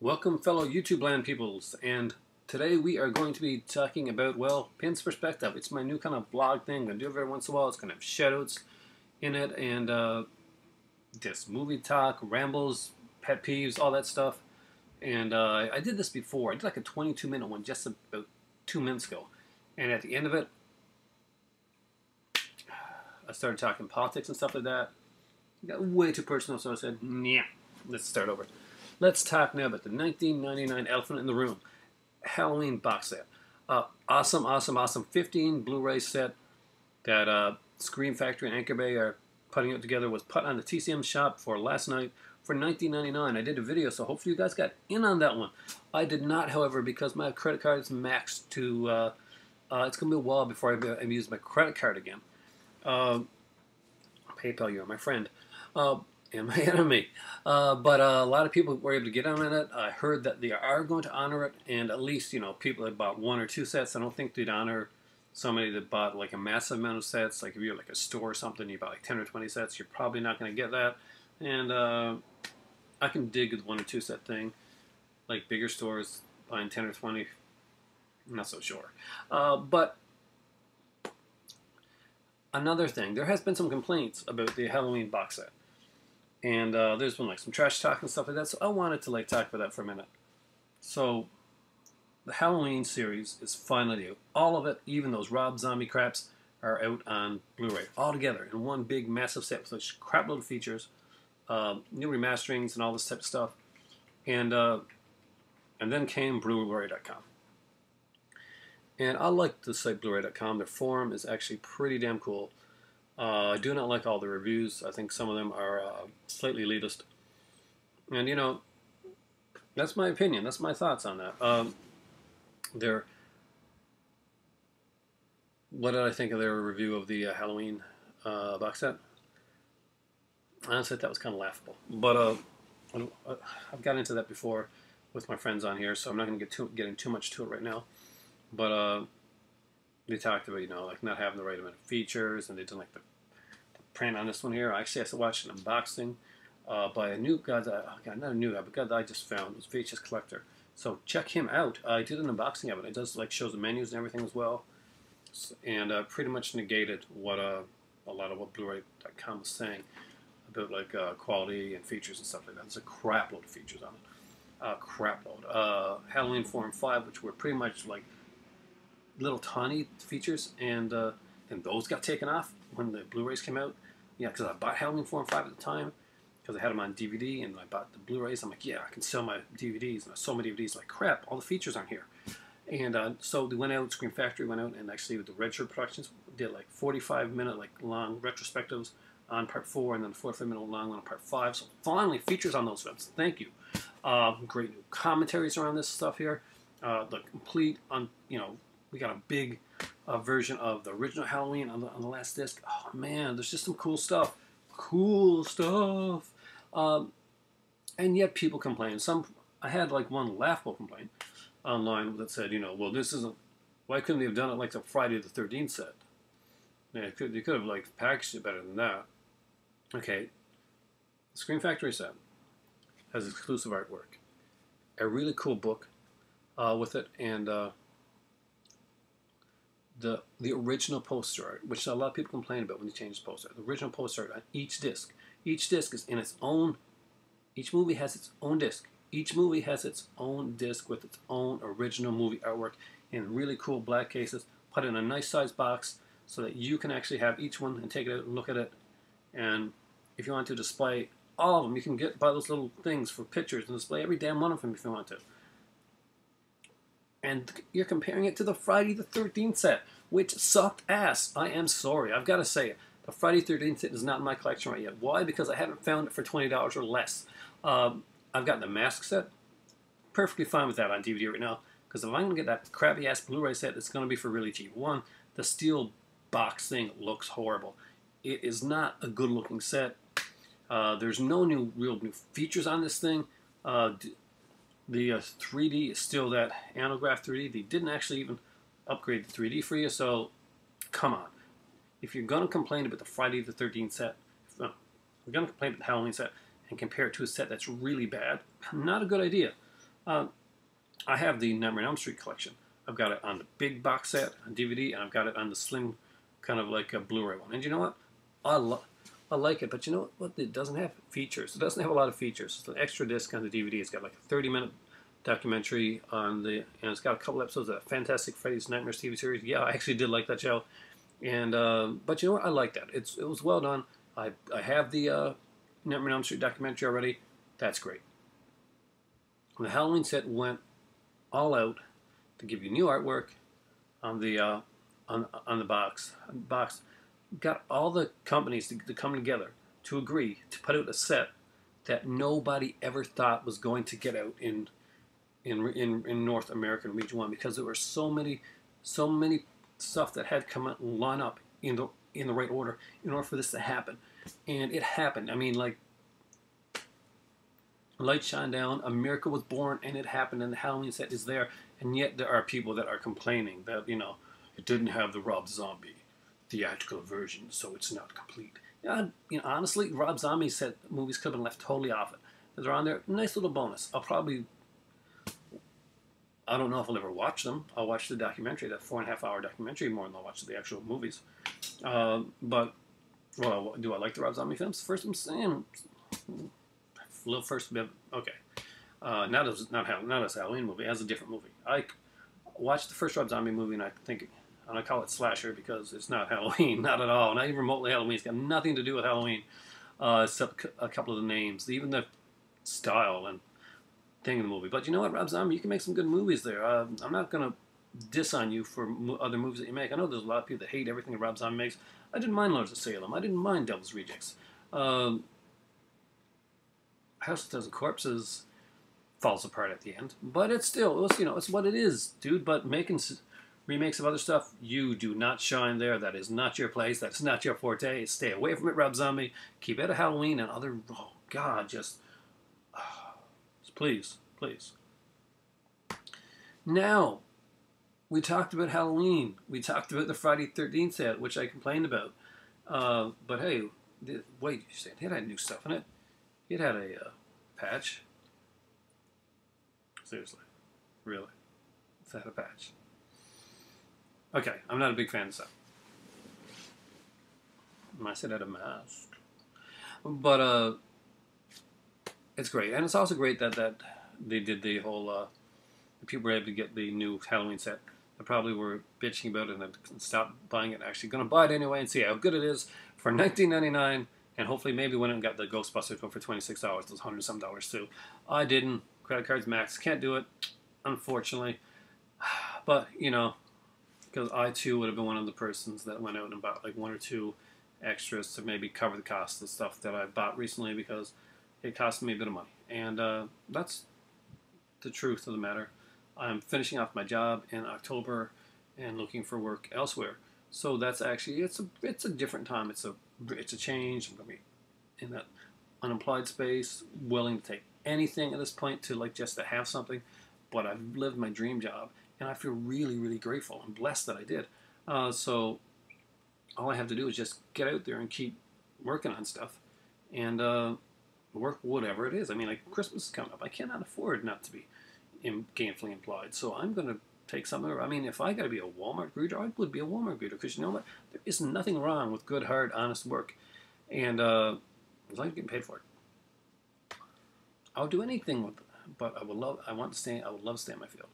Welcome, fellow YouTube land peoples, and today we are going to be talking about, well, Pynn's perspective. It's my new kind of blog thing. I'm going to do it every once in a while. It's going to have shoutouts in it and just movie talk, rambles, pet peeves, all that stuff. And I did this before. I did like a 22-minute one just about 2 minutes ago. And at the end of it, I started talking politics and stuff like that. It got way too personal, so I said, yeah, let's start over. Let's talk now about the 1999 Elephant in the Room Halloween box set. Awesome 15 Blu-ray set that Scream Factory and Anchor Bay are putting it together. Was put on the TCM shop for last night for $19.99. I did a video, so hopefully you guys got in on that one. I did not, however, because my credit card is maxed to, it's going to be a while before I use my credit card again. PayPal, you're my friend. And my enemy. But a lot of people were able to get on it. I heard that they are going to honor it, and at least, people that bought 1 or 2 sets. I don't think they'd honor somebody that bought like a massive amount of sets. Like if you're like a store or something, you bought like 10 or 20 sets, you're probably not going to get that. And I can dig the 1 or 2 set thing. Like bigger stores buying 10 or 20, I'm not so sure. But another thing, there has been some complaints about the Halloween box set. And there's been like some trash talk and stuff like that, so I wanted to like talk about that for a minute. So the Halloween series is finally out. All of it, even those Rob Zombie craps, are out on Blu-ray all together in one big massive set with a crap load of features, new remasterings and all this type of stuff. And then came Blu-ray.com. And I like the site Blu-ray.com. Their forum is actually pretty damn cool. I do not like all the reviews. I think some of them are slightly elitist. And, that's my opinion. That's my thoughts on that. What did I think of their review of the Halloween box set? Honestly, that was kind of laughable. But I've got into that before with my friends on here, so I'm not going to get in too much to it right now. But they talked about, like not having the right amount of features, and they didn't like the print on this one here. Actually, I watched an unboxing by a new guy not a new guy, but a guy that I just found. It was VHS Collector. So check him out. I did an unboxing of it. It does like shows the menus and everything as well, and pretty much negated what a lot of what Blu-ray.com was saying about like quality and features and stuff like that. There's a crap load of features on it. Crap load. Halloween 4 and 5, which were pretty much like little tiny features, and those got taken off when the Blu-rays came out. Yeah, because I bought Halloween 4 and 5 at the time because I had them on DVD, and I bought the Blu-rays. I'm like, yeah, I can sell my DVDs, and I sold my DVDs. Like, crap, all the features aren't here. And so they went out, Scream Factory went out, and actually with the Red Shirt Productions did like 45-minute like long retrospectives on part 4, and then 45-minute long on part 5. So finally, features on those films. Thank you. Great new commentaries around this stuff here. The complete we got a big version of the original Halloween on the last disc. Oh man, there's just some cool stuff. And yet people complain. I had like one laughable complaint online that said, well, this isn't. Why couldn't they have done it like the Friday the 13th set? Yeah, they could have like packaged it better than that. Okay, the Scream Factory set has exclusive artwork, a really cool book with it, and the original poster art, which a lot of people complain about when they change the poster art. The original poster art on each disc. Each disc is in its own. Each movie has its own disc. Each movie has its own disc with its own original movie artwork in really cool black cases, put in a nice size box so that you can actually have each one and take it out and look at it. And if you want to display all of them, you can buy those little things for pictures and display every damn one of them if you want to. And you're comparing it to the Friday the 13th set, which sucked ass. I am sorry. I've got to say it. The Friday the 13th set is not in my collection right yet. Why? Because I haven't found it for $20 or less. I've got the Mask set. Perfectly fine with that on DVD right now. Because if I'm going to get that crappy-ass Blu-ray set, it's going to be for really cheap. One, the steel box thing looks horrible. It is not a good-looking set. There's no real new features on this thing. The 3D is still that Anograph 3D. They didn't actually even upgrade the 3D for you, so come on. If you're going to complain about the Friday the 13th set, if you're going to complain about the Halloween set and compare it to a set that's really bad, not a good idea. Uh, I have the Nightmare on Elm Street collection. I've got it on the big box set on DVD, and I've got it on the slim, kind of like a Blu-ray one. And you know what? I, lo- I like it, but you know what? It doesn't have features. It doesn't have a lot of features. It's an extra disc on the DVD. It's got like a 30-minute documentary on the, and it's got a couple episodes of Fantastic Freddy's Nightmares TV series. Yeah, I actually did like that show. And but you know what? I like that. It was well done. I have the Nightmare on Elm Street documentary already. That's great. The Halloween set went all out to give you new artwork on the on the box. Got all the companies to come together to agree to put out a set that nobody ever thought was going to get out in North American Region One, because there were so many stuff that had come out and line up in the right order in order for this to happen, and it happened. I mean, like, light shine down, a miracle was born, and it happened, and the Halloween set is there. And yet there are people that are complaining that, it didn't have the Rob Zombie theatrical version, so it's not complete. Yeah, honestly, Rob Zombie said movies could have been left totally off it. They're on there, nice little bonus. I don't know if I'll ever watch them. I'll watch the documentary, that 4.5 hour documentary, more than I'll watch the actual movies. But, well, do I like the Rob Zombie films? First, I'm saying, little first bit, okay. Not as a Halloween movie, as a different movie. I watched the first Rob Zombie movie, and I call it slasher because it's not Halloween, not at all, not even remotely Halloween. It's got nothing to do with Halloween, except a couple of the names, even the style and thing in the movie. But you know what, Rob Zombie, you can make some good movies there. I'm not gonna diss on you for other movies that you make. I know there's a lot of people that hate everything that Rob Zombie makes. I didn't mind Lords of Salem. I didn't mind Devil's Rejects. House of a Thousand Corpses falls apart at the end, but it's what it is, dude. But making remakes of other stuff, you do not shine there. That is not your place. That's not your forte. Stay away from it, Rob Zombie. Keep it out of Halloween and other. Oh God, just please. Now, we talked about Halloween. We talked about the Friday 13th set, which I complained about. But hey, wait, you said it had new stuff in it. It had a patch. Seriously. Really? It's had a patch. Okay, I'm not a big fan of stuff. I said it had a mask. But, it's great. And it's also great that they did the whole, people were able to get the new Halloween set. They probably were bitching about it and then stopped buying it. Actually going to buy it anyway and see how good it is for $19.99. And hopefully maybe went and got the Ghostbusters one for $26, those $100-some too. I didn't. Credit cards max. Can't do it, unfortunately. But, because I too would have been one of the persons that went out and bought like one or two extras to maybe cover the cost of stuff that I bought recently, because it cost me a bit of money. And that's the truth of the matter. I'm finishing off my job in October and looking for work elsewhere. So that's actually, it's a different time. It's a change. I'm going to be in that unemployed space, willing to take anything at this point to just to have something. But I've lived my dream job, and I feel really, really grateful and blessed that I did. So all I have to do is just get out there and keep working on stuff, and work whatever it is. I mean, like, Christmas is coming up. I cannot afford not to be gainfully employed. So I'm going to take something. I mean, if I got to be a Walmart greeter, I would be a Walmart greeter, because you know what? There is nothing wrong with good, hard, honest work, and as long as you're getting paid for it, I'll do anything with it. But I would love to stay in my field.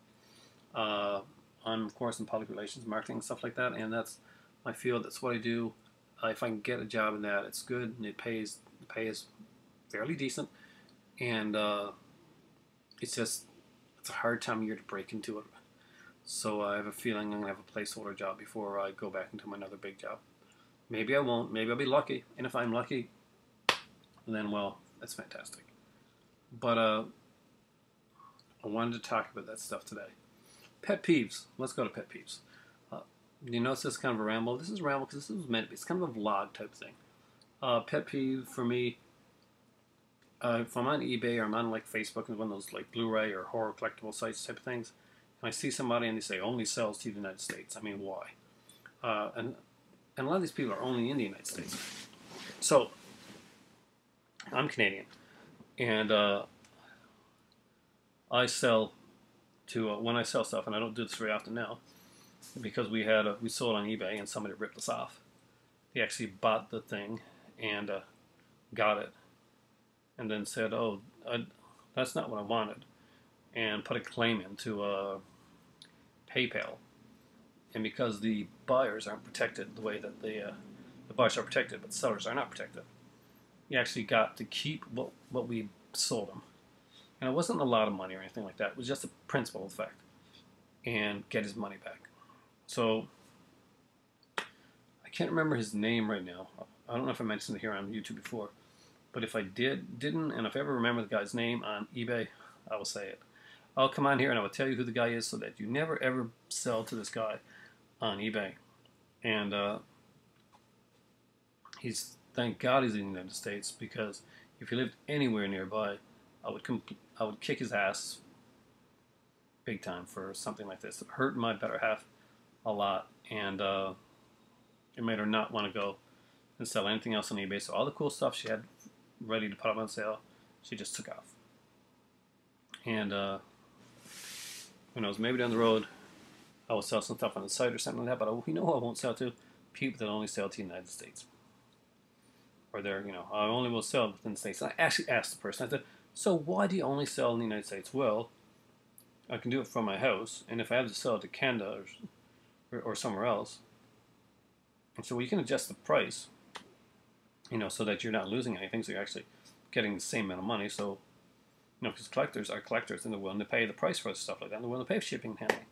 I'm of course in public relations, marketing, stuff like that, and that's my field. That's what I do. If I can get a job in that, it's good, and it pays. The pay is fairly decent, and it's a hard time of year to break into it. So I have a feeling I'm gonna have a placeholder job before I go back into my another big job. Maybe I won't. Maybe I'll be lucky, and if I'm lucky, then well, that's fantastic. But I wanted to talk about that stuff today. Pet peeves. Let's go to pet peeves. You notice this is kind of a ramble. This is a ramble because this is meant to be. It's kind of a vlog type thing. Pet peeve for me. If I'm on eBay or I'm on Facebook and one of those like Blu-ray or horror collectible sites type of things, and I see somebody and they say only sells to the United States. I mean, why? And a lot of these people are only in the United States. So I'm Canadian, and I sell to when I sell stuff, and I don't do this very often now, because we sold on eBay and somebody ripped us off. They actually bought the thing and got it, and then said, "Oh, that's not what I wanted," and put a claim into PayPal. And because the buyers aren't protected the way that the buyers are protected, but the sellers are not protected, he actually got to keep what we sold him. And it wasn't a lot of money or anything like that. It was just a principal effect, and get his money back. So I can't remember his name right now. I don't know if I mentioned it here on YouTube before, but if I didn't, and if I ever remember the guy's name on eBay, I will say it. I'll come on here and I will tell you who the guy is, so that you never ever sell to this guy on eBay. And thank God he's in the United States, because if he lived anywhere nearby, I would kick his ass big time for something like this. It hurt my better half a lot, and it made her not want to go and sell anything else on eBay. So all the cool stuff she had ready to put up on sale, she just took off. And who knows, maybe down the road I will sell some stuff on the site or something like that, but we know I won't sell to people that only sell to the United States. Or I only will sell within the States. And I actually asked the person, I said, so why do you only sell in the United States? Well, I can do it from my house, and if I have to sell it to Canada or somewhere else, and so you can adjust the price, so that you're not losing anything, so you're actually getting the same amount of money. So, because collectors are collectors, and they're willing to pay the price for stuff like that, and they're willing to pay for shipping and handling.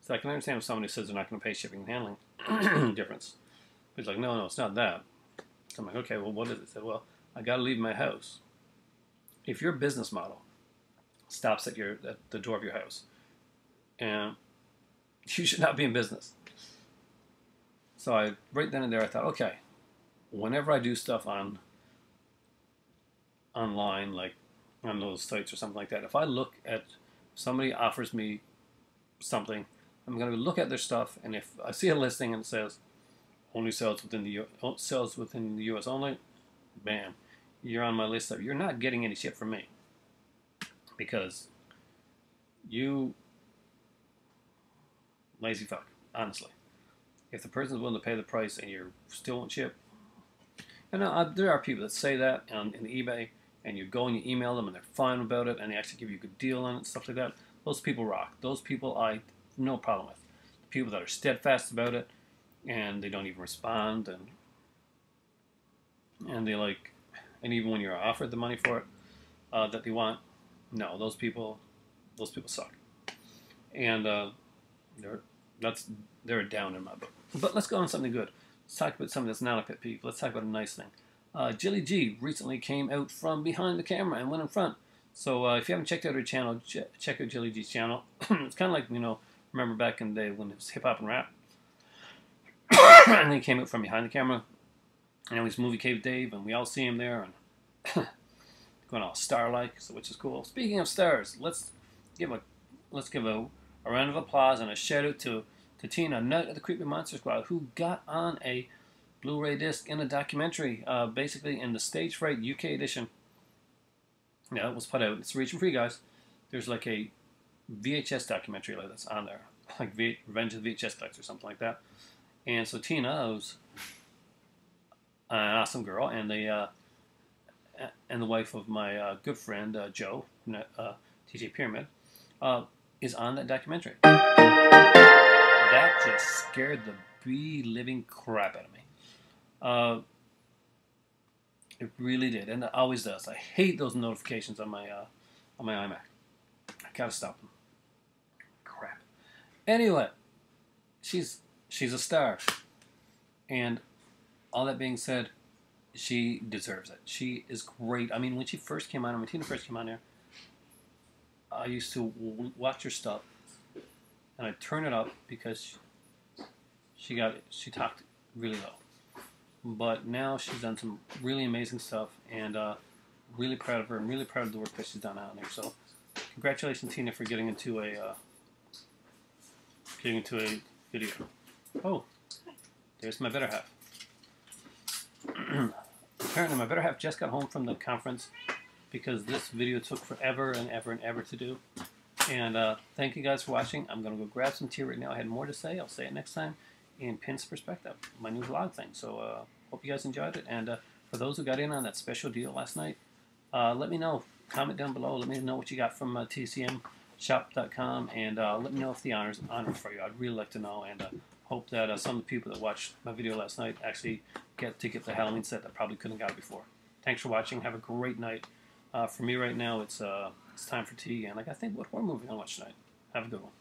So I can understand if somebody says they're not going to pay shipping and handling difference. But he's like, no, it's not that. So I'm like, okay, well, what is it? He said, well, I got to leave my house. If your business model stops at the door of your house, and you should not be in business. So right then and there I thought, okay, whenever I do stuff online, like on those sites or something like that, if I look at somebody offers me something, I'm going to look at their stuff, and if I see a listing and it says only sells within the U.S. only, bam, you're on my list. You're not getting any shit from me, because you lazy fuck, honestly. If the person's willing to pay the price and you still won't ship, and there are people that say that in eBay, and you go and you email them and they're fine about it, and they actually give you a good deal on it, stuff like that. Those people rock. Those people I have no problem with. The people that are steadfast about it, and they don't even respond, and they and even when you're offered the money for it that they want, no, those people suck, and they're down in my book. But let's go on something good. Let's talk about something that's not a pet peeve. Let's talk about a nice thing. Jilly G recently came out from behind the camera and went in front. So if you haven't checked out her channel, check out Jilly G's channel. It's kind of like, remember back in the day when it was hip hop and rap, and he came out from behind the camera. And he's Movie Cave Dave, and we all see him there, and going all star-like, which is cool. Speaking of stars, let's give a round of applause and a shout out to Tina, Night of the Creepy Monster Squad, who got on a Blu-ray disc in a documentary, basically in the Stage Fright UK edition. Yeah, it was put out. It's region free, guys. There's like a VHS documentary that's on there, like Revenge of the VHS Collector or something like that. And so Tina, who's an awesome girl, and the wife of my good friend Joe, TJ Pyramid, is on that documentary. That just scared the living crap out of me. It really did, and it always does. I hate those notifications on my iMac. I gotta stop them. Crap. Anyway, she's a star, and all that being said, she deserves it. She is great. I mean, when Tina first came on there, I used to watch her stuff, and I'd turn it up because she talked really low. But now she's done some really amazing stuff, and really proud of her, and really proud of the work that she's done out there. So, congratulations, Tina, for getting into a video. Oh, there's my better half. Apparently, my better half just got home from the conference because this video took forever and ever and ever to do. And thank you guys for watching. I'm going to go grab some tea right now. I had more to say. I'll say it next time in Pynn's Perspective, my new vlog thing. So hope you guys enjoyed it. And for those who got in on that special deal last night, let me know. Comment down below. Let me know what you got from tcmshop.com. And let me know if the honor's for you. I'd really like to know. And hope that some of the people that watched my video last night actually get to get the Halloween set that probably couldn't have got it before. Thanks for watching. Have a great night. For me right now, it's time for tea, and I got to think what horror movie I'll watch tonight. Have a good one.